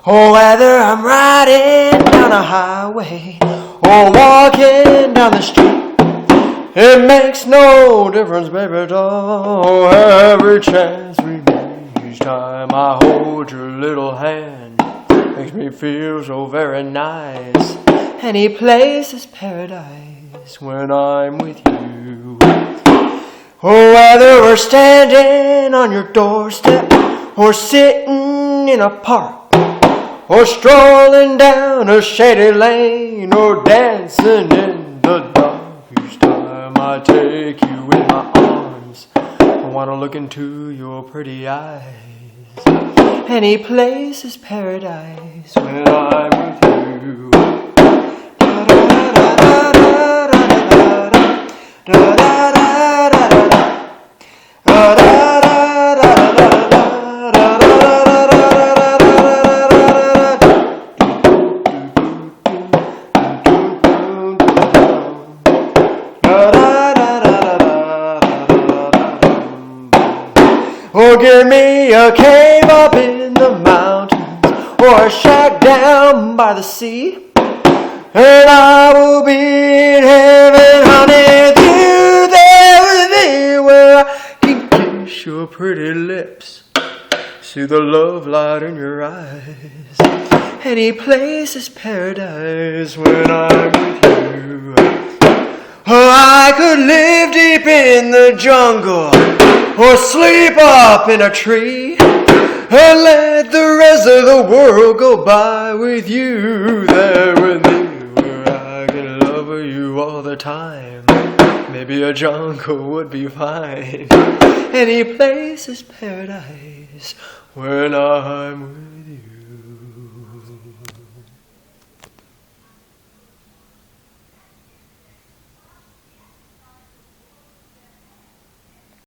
Oh, whether I'm riding down a highway or walking down the street, it makes no difference, baby doll. Every chance we meet, each time I hold your little hand, makes me feel so very nice. Any place is paradise when I'm with you. Oh, whether we're standing on your doorstep or sitting in a park, or strolling down a shady lane, or dancing in the dark, each time I take you in my arms, I want to look into your pretty eyes. Any place is paradise when I'm with you. Or give me a cave up in the mountains, or a shack down by the sea, and I will be in heaven, honey, with you there with me, where I can kiss your pretty lips, see the love light in your eyes. Any place is paradise when I'm with you. Oh, I could live deep in the jungle, or sleep up in a tree, and let the rest of the world go by with you there with me, where I can love you all the time. Maybe a jungle would be fine. Any place is paradise when I'm with you.